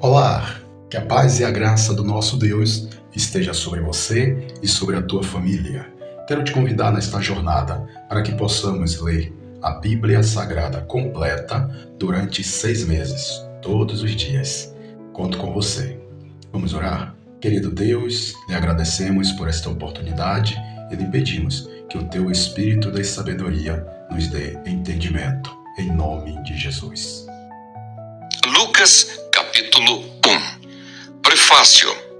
Olá, que a paz e a graça do nosso Deus esteja sobre você e sobre a tua família. Quero te convidar nesta jornada para que possamos ler a Bíblia Sagrada completa durante 6 meses, todos os dias. Conto com você. Vamos orar? Querido Deus, lhe agradecemos por esta oportunidade e lhe pedimos que o teu Espírito da sabedoria nos dê entendimento, em nome de Jesus. Lucas, capítulo 1. Prefácio.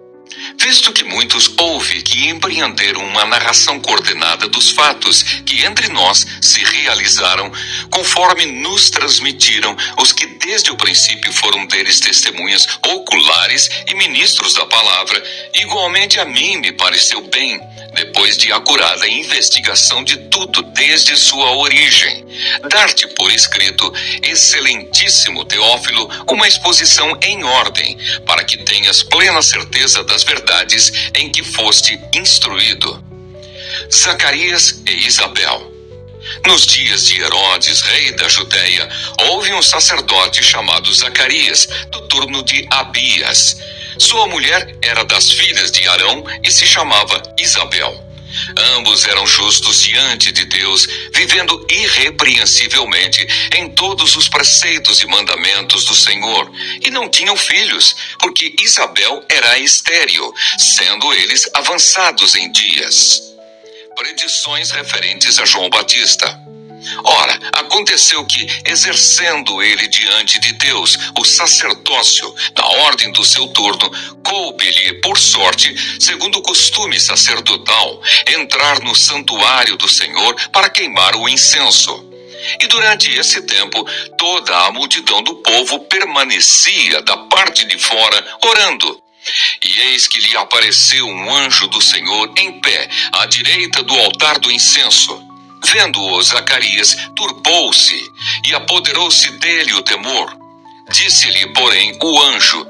Visto que muitos ouvem que empreenderam uma narração coordenada dos fatos que entre nós se realizaram, conforme nos transmitiram os que desde o princípio foram deles testemunhas oculares e ministros da palavra, igualmente a mim me pareceu bem, depois de acurada investigação de tudo desde sua origem, dar-te por escrito, excelentíssimo Teófilo, uma exposição em ordem, para que tenhas plena certeza das verdades em que foste instruído. Zacarias e Isabel. Nos dias de Herodes, rei da Judéia, houve um sacerdote chamado Zacarias, do turno de Abias. Sua mulher era das filhas de Arão e se chamava Isabel. Ambos eram justos diante de Deus, vivendo irrepreensivelmente em todos os preceitos e mandamentos do Senhor, e não tinham filhos, porque Isabel era estéril, sendo eles avançados em dias. Predições referentes a João Batista. Ora, aconteceu que, exercendo ele diante de Deus o sacerdócio, na ordem do seu turno, coube-lhe, por sorte, segundo o costume sacerdotal, entrar no santuário do Senhor para queimar o incenso. E durante esse tempo, toda a multidão do povo permanecia da parte de fora, orando. E eis que lhe apareceu um anjo do Senhor em pé, à direita do altar do incenso. Vendo-o, Zacarias turbou-se e apoderou-se dele o temor. Disse-lhe, porém, o anjo: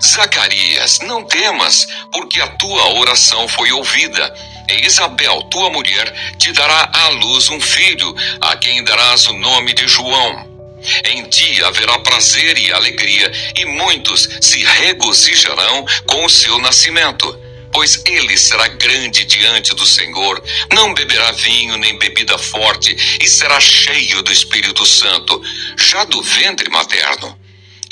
Zacarias, não temas, porque a tua oração foi ouvida. E Isabel, tua mulher, te dará à luz um filho, a quem darás o nome de João. Em ti haverá prazer e alegria, e muitos se regozijarão com o seu nascimento. Pois ele será grande diante do Senhor, não beberá vinho nem bebida forte, e será cheio do Espírito Santo, já do ventre materno.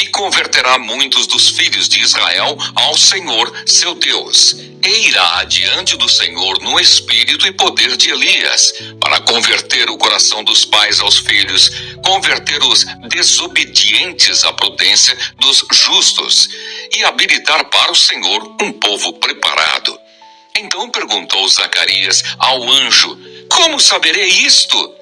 E converterá muitos dos filhos de Israel ao Senhor, seu Deus. E irá adiante do Senhor no espírito e poder de Elias, para converter o coração dos pais aos filhos, converter os desobedientes à prudência dos justos, e habilitar para o Senhor um povo preparado. Então perguntou Zacarias ao anjo: Como saberei isto?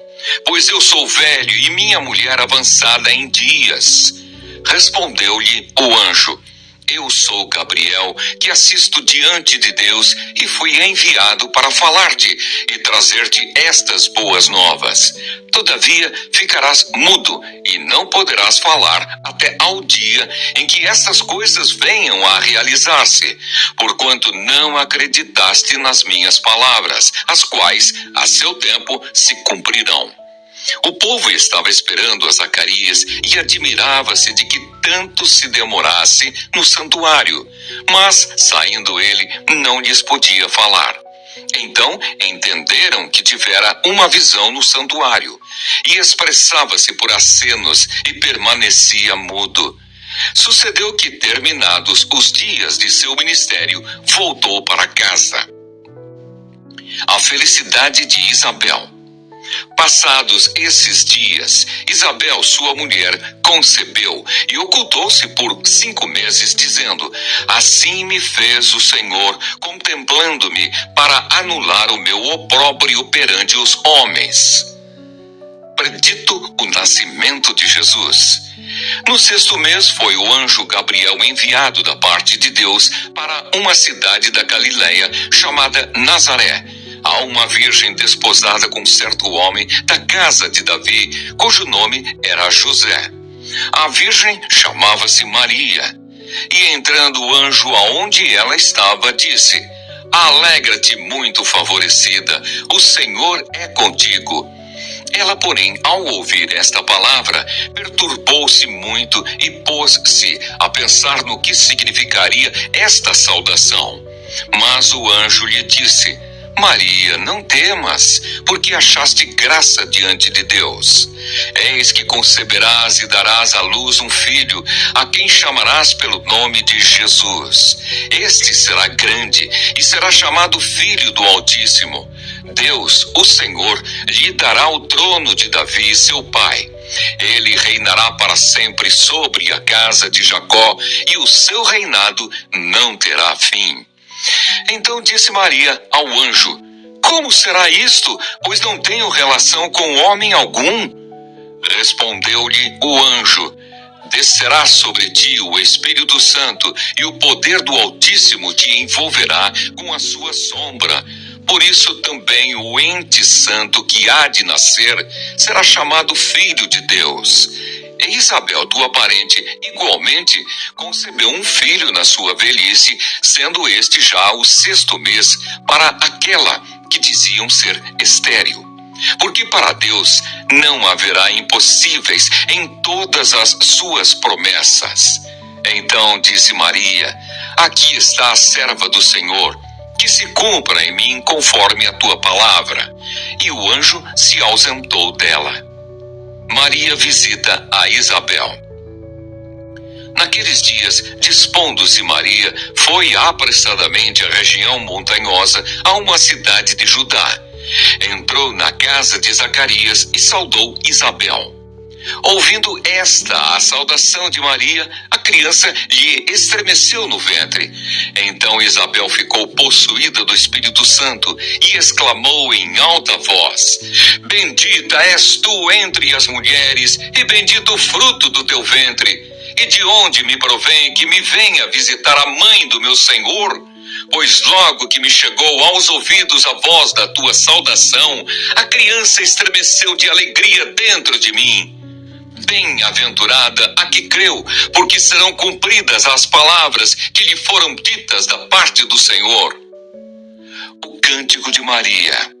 Pois eu sou velho e minha mulher avançada em dias. Respondeu-lhe o anjo: Eu sou Gabriel, que assisto diante de Deus, e fui enviado para falar-te e trazer-te estas boas novas. Todavia ficarás mudo e não poderás falar até ao dia em que estas coisas venham a realizar-se, porquanto não acreditaste nas minhas palavras, as quais, a seu tempo, se cumprirão. O povo estava esperando a Zacarias e admirava-se de que tanto se demorasse no santuário, mas, saindo ele, não lhes podia falar. Então entenderam que tivera uma visão no santuário, e expressava-se por acenos e permanecia mudo. Sucedeu que, terminados os dias de seu ministério, voltou para casa. A felicidade de Isabel. Passados esses dias, Isabel, sua mulher, concebeu e ocultou-se por 5 meses, dizendo: Assim me fez o Senhor, contemplando-me, para anular o meu opróbrio perante os homens. Predito o nascimento de Jesus. No 6º mês foi o anjo Gabriel enviado da parte de Deus para uma cidade da Galileia chamada Nazaré, a uma virgem desposada com certo homem da casa de Davi, cujo nome era José. A virgem chamava-se Maria. E entrando o anjo aonde ela estava, disse: Alegra-te, muito favorecida, o Senhor é contigo. Ela, porém, ao ouvir esta palavra, perturbou-se muito e pôs-se a pensar no que significaria esta saudação. Mas o anjo lhe disse: Maria, não temas, porque achaste graça diante de Deus. Eis que conceberás e darás à luz um filho, a quem chamarás pelo nome de Jesus. Este será grande e será chamado Filho do Altíssimo. Deus, o Senhor, lhe dará o trono de Davi, seu pai. Ele reinará para sempre sobre a casa de Jacó, e o seu reinado não terá fim. Então disse Maria ao anjo: Como será isto, pois não tenho relação com homem algum? Respondeu-lhe o anjo: Descerá sobre ti o Espírito Santo, e o poder do Altíssimo te envolverá com a sua sombra. Por isso também o ente santo que há de nascer será chamado Filho de Deus. E Isabel, tua parente, igualmente concebeu um filho na sua velhice, sendo este já o 6º mês para aquela que diziam ser estéril. Porque para Deus não haverá impossíveis em todas as suas promessas. Então disse Maria: Aqui está a serva do Senhor, que se cumpra em mim conforme a tua palavra. E o anjo se ausentou dela. Maria visita a Isabel. Naqueles dias, dispondo-se Maria, foi apressadamente à região montanhosa, a uma cidade de Judá. Entrou na casa de Zacarias e saudou Isabel. Ouvindo a saudação de Maria, a criança lhe estremeceu no ventre. Então Isabel ficou possuída do Espírito Santo e exclamou em alta voz: Bendita és tu entre as mulheres, e bendito o fruto do teu ventre. E de onde me provém que me venha visitar a mãe do meu Senhor? Pois logo que me chegou aos ouvidos a voz da tua saudação, a criança estremeceu de alegria dentro de mim. Bem-aventurada a que creu, porque serão cumpridas as palavras que lhe foram ditas da parte do Senhor. O cântico de Maria.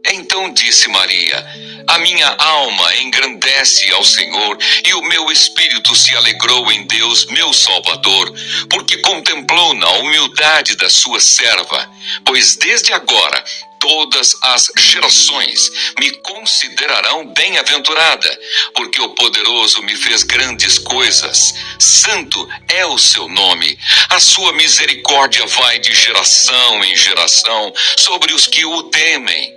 Então disse Maria: A minha alma engrandece ao Senhor, e o meu espírito se alegrou em Deus, meu Salvador, porque contemplou na humildade da sua serva. Pois desde agora todas as gerações me considerarão bem-aventurada, porque o Poderoso me fez grandes coisas. Santo é o seu nome. A sua misericórdia vai de geração em geração sobre os que o temem.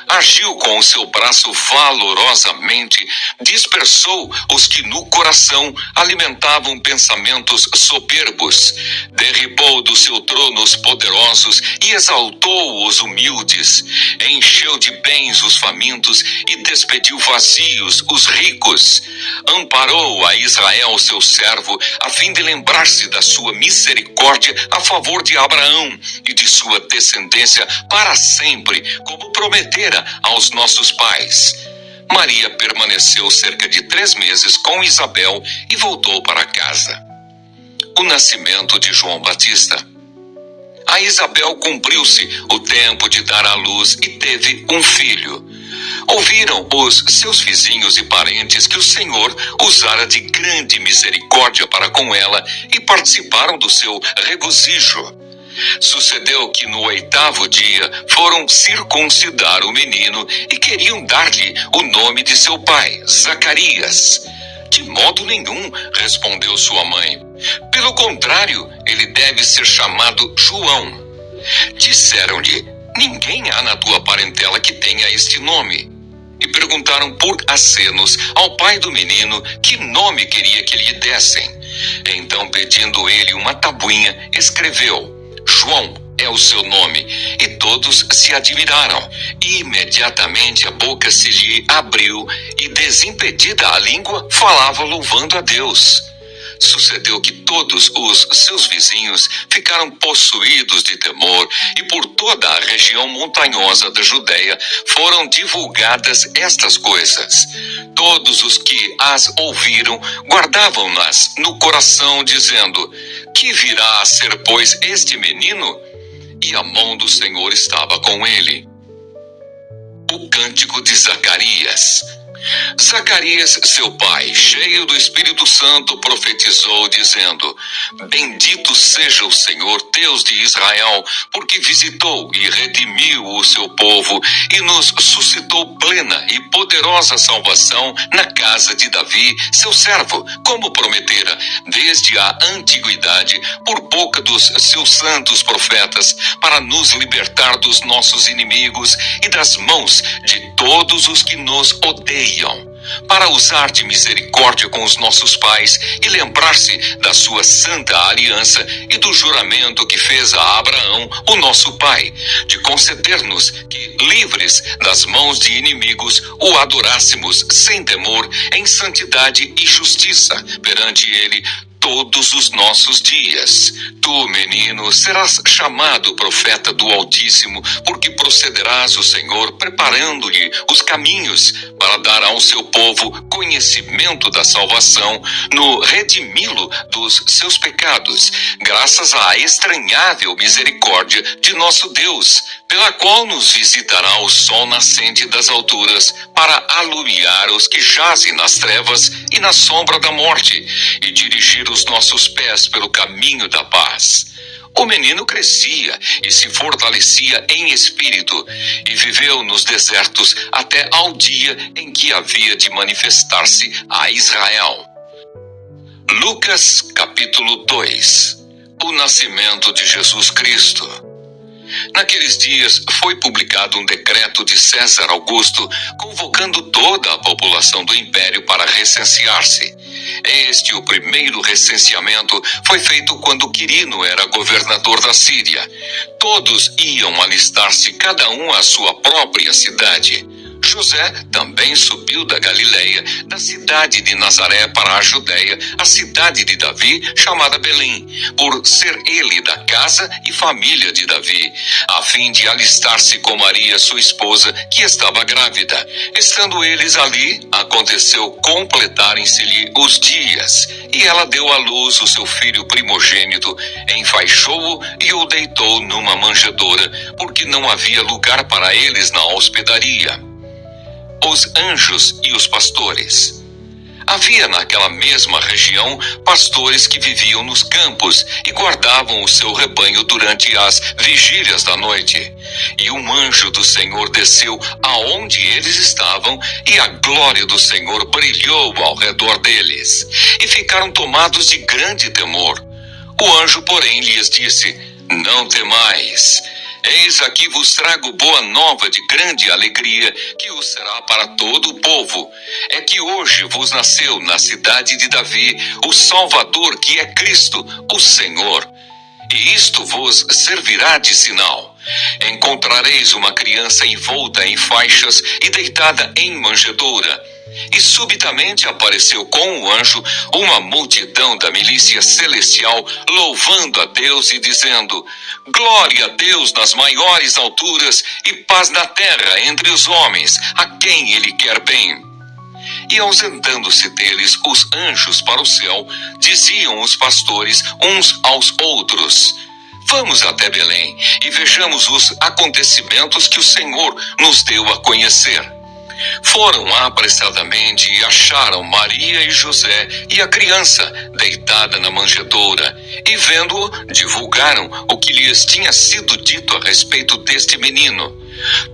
Agiu com o seu braço valorosamente, dispersou os que no coração alimentavam pensamentos soberbos, derribou do seu trono os poderosos e exaltou os humildes, encheu de bens os famintos e despediu vazios os ricos, amparou a Israel seu servo, a fim de lembrar-se da sua misericórdia a favor de Abraão e de sua descendência para sempre, como prometera aos nossos pais. Maria permaneceu cerca de 3 meses com Isabel e voltou para casa. O nascimento de João Batista. A Isabel cumpriu-se o tempo de dar à luz e teve um filho. Ouviram os seus vizinhos e parentes que o Senhor usara de grande misericórdia para com ela e participaram do seu regozijo. Sucedeu que no 8º dia foram circuncidar o menino e queriam dar-lhe o nome de seu pai, Zacarias. De modo nenhum, respondeu sua mãe. Pelo contrário, ele deve ser chamado João. Disseram-lhe: Ninguém há na tua parentela que tenha este nome. E perguntaram por acenos ao pai do menino que nome queria que lhe dessem. Então, pedindo ele uma tabuinha, escreveu: João é o seu nome. E todos se admiraram. E imediatamente a boca se lhe abriu e, desimpedida a língua, falava louvando a Deus. Sucedeu que todos os seus vizinhos ficaram possuídos de temor, e por toda a região montanhosa da Judéia foram divulgadas estas coisas. Todos os que as ouviram guardavam-nas no coração, dizendo: Que virá a ser, pois, este menino? E a mão do Senhor estava com ele. o cântico de Zacarias. Zacarias, seu pai, cheio do Espírito Santo, profetizou, dizendo: Bendito seja o Senhor, Deus de Israel, porque visitou e redimiu o seu povo e nos suscitou plena e poderosa salvação na casa de Davi, seu servo, como prometera desde a antiguidade por boca dos seus santos profetas, para nos libertar dos nossos inimigos e das mãos de todos os que nos odeiam, para usar de misericórdia com os nossos pais e lembrar-se da sua santa aliança e do juramento que fez a Abraão, o nosso pai, de conceder-nos que, livres das mãos de inimigos, o adorássemos sem temor, em santidade e justiça perante ele todos os nossos dias. Tu, menino, serás chamado profeta do Altíssimo, porque procederás o Senhor preparando-lhe os caminhos para dar ao seu povo conhecimento da salvação, no redimi-lo dos seus pecados, graças à estranhável misericórdia de nosso Deus, pela qual nos visitará o sol nascente das alturas, para alumiar os que jazem nas trevas e na sombra da morte, e dirigir os nossos pés pelo caminho da paz. O menino crescia e se fortalecia em espírito, e viveu nos desertos até ao dia em que havia de manifestar-se a Israel. Lucas capítulo 2. O nascimento de Jesus Cristo. Naqueles dias foi publicado um decreto de César Augusto, convocando toda a população do império para recensear-se. O primeiro recenseamento foi feito quando Quirino era governador da Síria. Todos iam alistar-se, cada um à sua própria cidade. José também subiu da Galileia, da cidade de Nazaré para a Judeia, a cidade de Davi, chamada Belém, por ser ele da casa e família de Davi, a fim de alistar-se com Maria, sua esposa, que estava grávida. Estando eles ali, aconteceu completarem-se-lhe os dias, e ela deu à luz o seu filho primogênito, enfaixou-o e o deitou numa manjedoura, porque não havia lugar para eles na hospedaria. Os anjos e os pastores. Havia naquela mesma região pastores que viviam nos campos e guardavam o seu rebanho durante as vigílias da noite. E um anjo do Senhor desceu aonde eles estavam, e a glória do Senhor brilhou ao redor deles, e ficaram tomados de grande temor. O anjo, porém, lhes disse: Não temais. Eis aqui vos trago boa nova de grande alegria, que o será para todo o povo. É que hoje vos nasceu na cidade de Davi o Salvador, que é Cristo, o Senhor. E isto vos servirá de sinal. Encontrareis uma criança envolta em faixas e deitada em manjedoura. E subitamente apareceu com o anjo uma multidão da milícia celestial, louvando a Deus e dizendo: Glória a Deus nas maiores alturas e paz na terra entre os homens, a quem ele quer bem. E ausentando-se deles os anjos para o céu, diziam os pastores uns aos outros: Vamos até Belém e vejamos os acontecimentos que o Senhor nos deu a conhecer. Foram apressadamente e acharam Maria e José e a criança deitada na manjedoura, e vendo-o, divulgaram o que lhes tinha sido dito a respeito deste menino.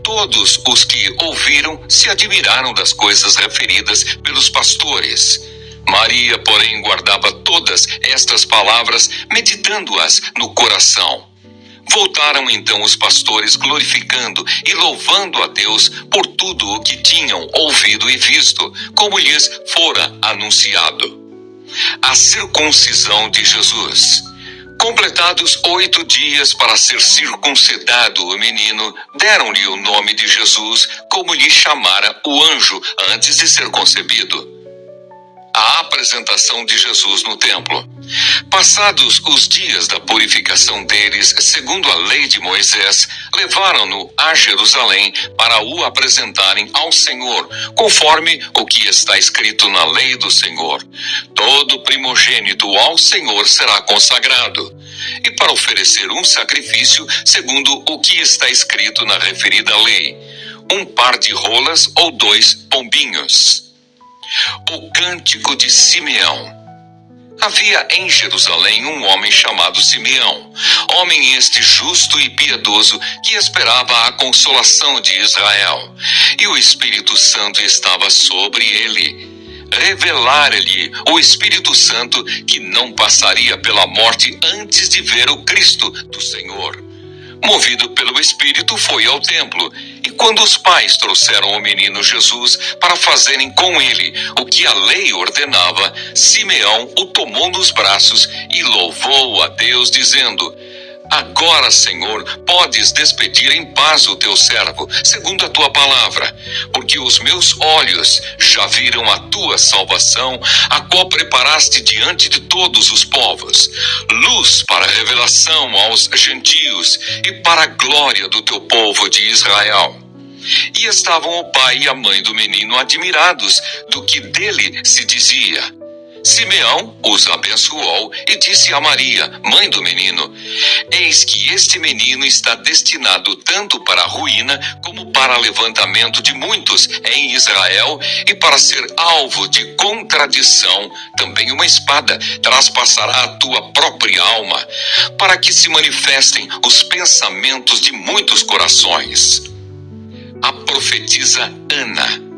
Todos os que ouviram se admiraram das coisas referidas pelos pastores. Maria, porém, guardava todas estas palavras, meditando-as no coração. Voltaram então os pastores, glorificando e louvando a Deus por tudo o que tinham ouvido e visto, como lhes fora anunciado. A circuncisão de Jesus. Completados 8 dias para ser circuncidado o menino, deram-lhe o nome de Jesus, como lhe chamara o anjo antes de ser concebido. A apresentação de Jesus no templo. Passados os dias da purificação deles, segundo a lei de Moisés, levaram-no a Jerusalém para o apresentarem ao Senhor, conforme o que está escrito na lei do Senhor. Todo primogênito ao Senhor será consagrado, e para oferecer um sacrifício segundo o que está escrito na referida lei. um par de rolas ou 2 pombinhos. O cântico de Simeão. Havia em Jerusalém um homem chamado Simeão, homem este justo e piedoso que esperava a consolação de Israel, e o Espírito Santo estava sobre ele. Revelara-lhe o Espírito Santo que não passaria pela morte antes de ver o Cristo do Senhor. Movido pelo Espírito, foi ao templo, e quando os pais trouxeram o menino Jesus para fazerem com ele o que a lei ordenava, Simeão o tomou nos braços e louvou a Deus, dizendo: Agora, Senhor, podes despedir em paz o teu servo, segundo a tua palavra, porque os meus olhos já viram a tua salvação, a qual preparaste diante de todos os povos, luz para revelação aos gentios e para a glória do teu povo de Israel. E estavam o pai e a mãe do menino admirados do que dele se dizia. Simeão os abençoou e disse a Maria, mãe do menino: Eis que este menino está destinado tanto para a ruína como para levantamento de muitos em Israel e para ser alvo de contradição. Também uma espada traspassará a tua própria alma, para que se manifestem os pensamentos de muitos corações. A profetisa Ana.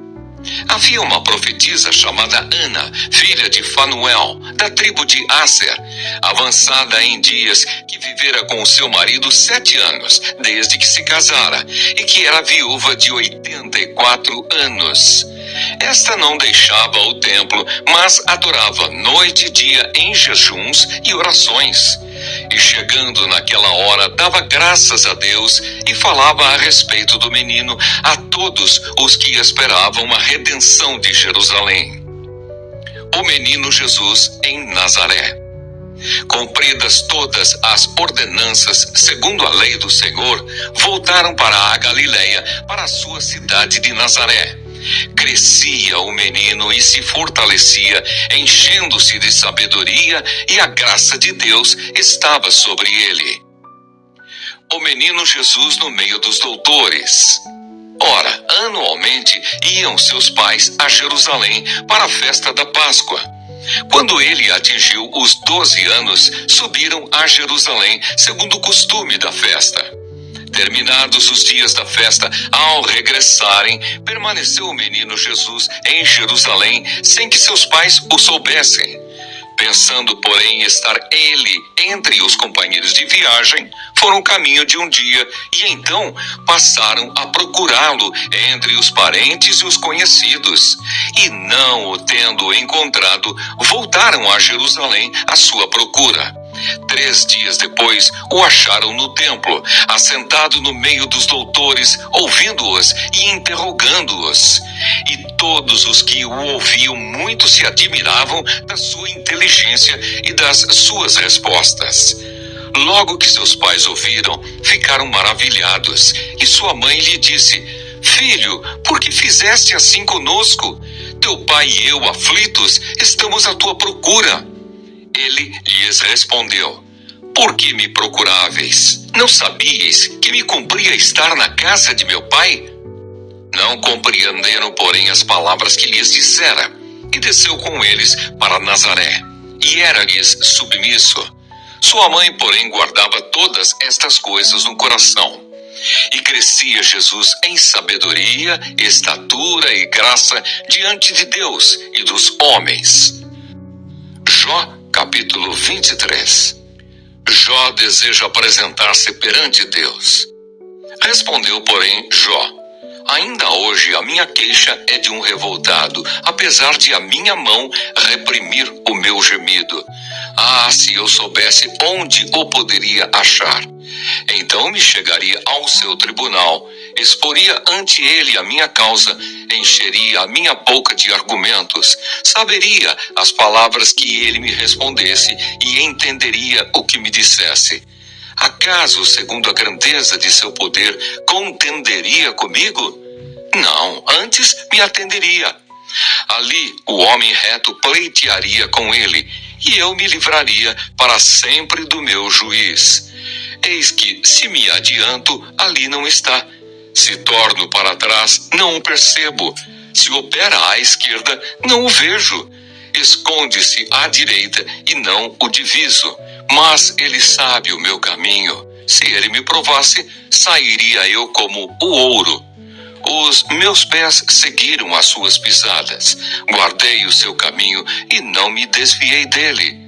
Havia uma profetisa chamada Ana, filha de Fanuel, da tribo de Aser, avançada em dias, que vivera com o seu marido 7 anos, desde que se casara, e que era viúva de 84 anos. Esta não deixava o templo, mas adorava noite e dia em jejuns e orações. E chegando naquela hora, dava graças a Deus e falava a respeito do menino a todos os que esperavam a redenção de Jerusalém. O menino Jesus em Nazaré. Cumpridas todas as ordenanças segundo a lei do Senhor, voltaram para a Galileia, para a sua cidade de Nazaré. Crescia o menino e se fortalecia, enchendo-se de sabedoria, e a graça de Deus estava sobre ele. O menino Jesus no meio dos doutores. Ora, anualmente iam seus pais a Jerusalém para a festa da Páscoa. Quando ele atingiu os 12 anos, subiram a Jerusalém, segundo o costume da festa. Terminados os dias da festa, ao regressarem, permaneceu o menino Jesus em Jerusalém, sem que seus pais o soubessem. Pensando, porém, estar ele entre os companheiros de viagem, foram caminho de um dia, e então passaram a procurá-lo entre os parentes e os conhecidos. E não o tendo encontrado, voltaram a Jerusalém à sua procura. 3 dias depois, o acharam no templo, assentado no meio dos doutores, ouvindo-os e interrogando-os. E todos os que o ouviam muito se admiravam da sua inteligência e das suas respostas. Logo que seus pais ouviram, ficaram maravilhados, e sua mãe lhe disse: Filho, por que fizeste assim conosco? Teu pai e eu, aflitos, estamos à tua procura. Ele lhes respondeu: Por que me procuráveis? Não sabíeis que me cumpria estar na casa de meu pai? Não compreenderam, porém, as palavras que lhes dissera, e desceu com eles para Nazaré, e era-lhes submisso. Sua mãe, porém, guardava todas estas coisas no coração. E crescia Jesus em sabedoria, estatura e graça diante de Deus e dos homens. Jó, capítulo 23. Jó deseja apresentar-se perante Deus. Respondeu, porém, Jó: Ainda hoje a minha queixa é de um revoltado, apesar de a minha mão reprimir o meu gemido. Ah, se eu soubesse onde o poderia achar! Então me chegaria ao seu tribunal, exporia ante ele a minha causa, encheria a minha boca de argumentos, saberia as palavras que ele me respondesse e entenderia o que me dissesse. Acaso, segundo a grandeza de seu poder, contenderia comigo? Não, antes me atenderia. Ali o homem reto pleitearia com ele, e eu me livraria para sempre do meu juiz. Eis que, se me adianto, ali não está. Se torno para trás, não o percebo. Se opera à esquerda, não o vejo. Esconde-se à direita e não o diviso. Mas ele sabe o meu caminho. Se ele me provasse, sairia eu como o ouro. Os meus pés seguiram as suas pisadas. Guardei o seu caminho e não me desviei dele.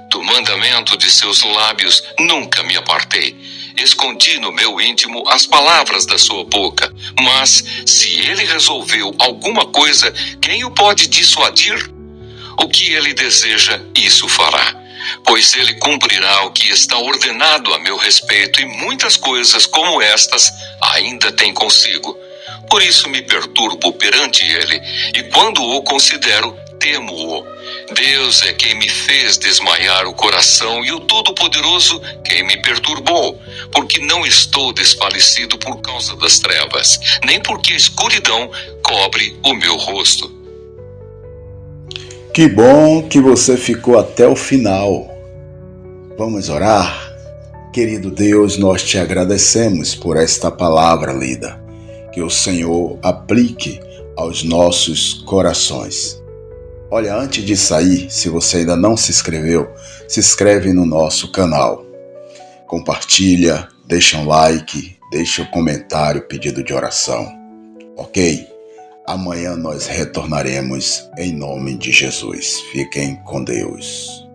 Do mandamento de seus lábios nunca me apartei. Escondi no meu íntimo as palavras da sua boca. Mas, se ele resolveu alguma coisa, quem o pode dissuadir? O que ele deseja, isso fará. Pois ele cumprirá o que está ordenado a meu respeito, e muitas coisas como estas ainda tem consigo. Por isso me perturbo perante ele, e quando o considero, temo-o. Deus é quem me fez desmaiar o coração, e o Todo-Poderoso quem me perturbou, porque não estou desfalecido por causa das trevas, nem porque a escuridão cobre o meu rosto. Que bom que você ficou até o final. Vamos orar? Querido Deus, nós te agradecemos por esta palavra lida. Que o Senhor aplique aos nossos corações. Olha, antes de sair, se você ainda não se inscreveu, se inscreve no nosso canal. Compartilha, deixa um like, deixa um comentário, pedido de oração. Ok? Amanhã nós retornaremos em nome de Jesus. Fiquem com Deus.